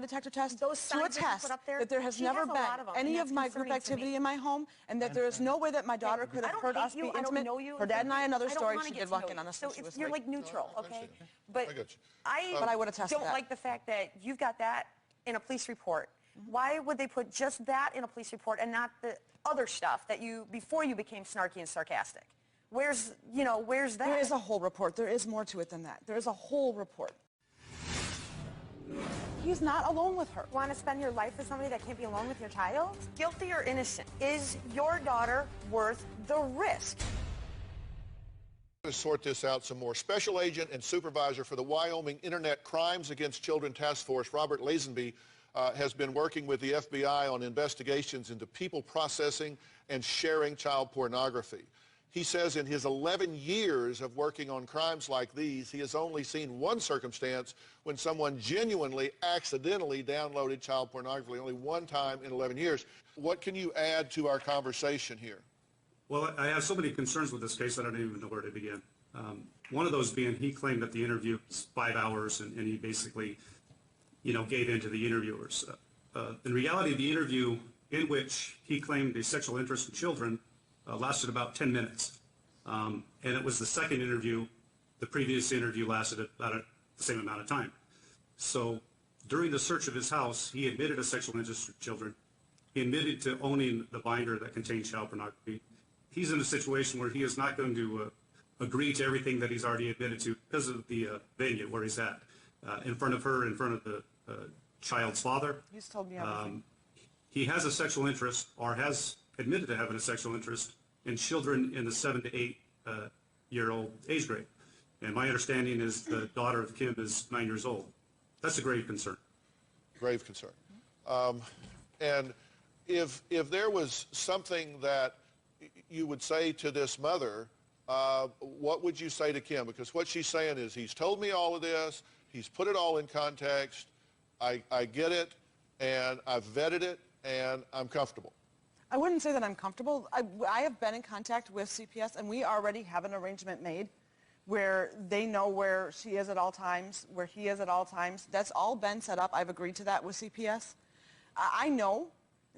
detector test Those to attest that there has never been any of my group activity in my home, and that there is no way that my daughter could have heard us be intimate. Her dad and I, another story, she did walk in on us when she was 3. You're like neutral, okay? I got you. I would attest to don't that. like the fact that you've got that in a police report. Why would they put just that in a police report and not the other stuff that before you became snarky and sarcastic? Where's that? There is a whole report. There is more to it than that. There is a whole report. He's not alone with her. Want to spend your life with somebody that can't be alone with your child? Guilty or innocent? Is your daughter worth the risk? To sort this out some more. Special Agent and Supervisor for the Wyoming Internet Crimes Against Children Task Force, Robert Lazenby, has been working with the FBI on investigations into people processing and sharing child pornography. He says in his 11 years of working on crimes like these, he has only seen one circumstance when someone genuinely, accidentally downloaded child pornography, only one time in 11 years. What can you add to our conversation here? Well, I have so many concerns with this case that I don't even know where to begin. One of those being he claimed that the interview was 5 hours, and he basically, gave in to the interviewers. In reality, the interview in which he claimed a sexual interest in children lasted about 10 minutes. And it was the second interview. The previous interview lasted about the same amount of time. So during the search of his house, he admitted a sexual interest in children. He admitted to owning the binder that contained child pornography. He's in a situation where he is not going to agree to everything that he's already admitted to because of the venue where he's at, in front of her, in front of the child's father. He's told me everything. He has a sexual interest, or has admitted to having a sexual interest in children in the 7 to 8 year old age grade. And my understanding is the daughter of Kim is 9 years old. That's a grave concern. Grave concern. And if there was something that you would say to this mother, what would you say to Kim? Because what she's saying is, he's told me all of this, he's put it all in context, I get it, and I've vetted it, and I'm comfortable. I wouldn't say that I'm comfortable. I have been in contact with CPS, and we already have an arrangement made where they know where she is at all times, where he is at all times. That's all been set up. I've agreed to that with CPS. I know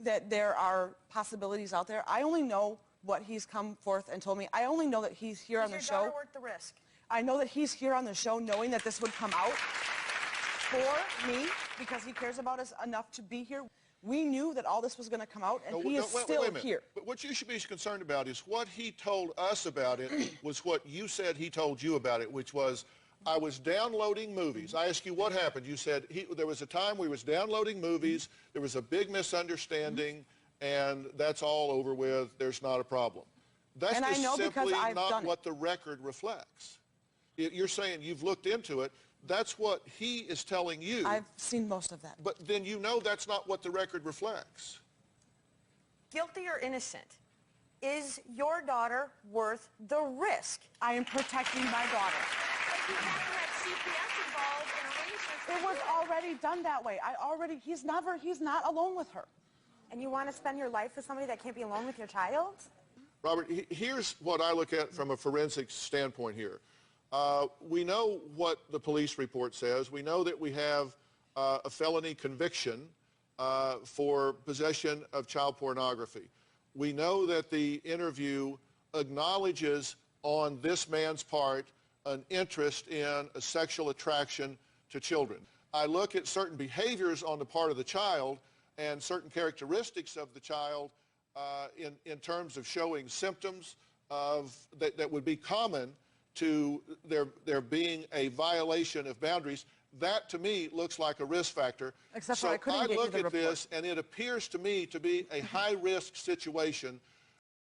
that there are possibilities out there. I only know what he's come forth and told me. I only know that he's here on the show. Is your daughter worth the risk? I know that he's here on the show knowing that this would come out for me because he cares about us enough to be here. We knew that all this was going to come out, and he is still here. But what you should be concerned about is what he told us about it was what you said he told you about it, which was, I was downloading movies. I asked you what happened. You said there was a time we was downloading movies, there was a big misunderstanding, and that's all over with. There's not a problem. That's and just I know simply not what it. the record reflects. You're saying you've looked into it. That's what he is telling you. I've seen most of that. But then you know that's not what the record reflects. Guilty or innocent? Is your daughter worth the risk? I am protecting my daughter. But you have to have CPS involved in arrangements. It was already done that way. He's not alone with her. And you want to spend your life with somebody that can't be alone with your child? Robert, here's what I look at from a forensic standpoint here. We know what the police report says. We know that we have a felony conviction for possession of child pornography. We know that the interview acknowledges on this man's part an interest in a sexual attraction to children. I look at certain behaviors on the part of the child and certain characteristics of the child in terms of showing symptoms of that would be common to there being a violation of boundaries. That to me looks like a risk factor. Except so for I couldn't get you the report. this and it appears to me to be a high risk situation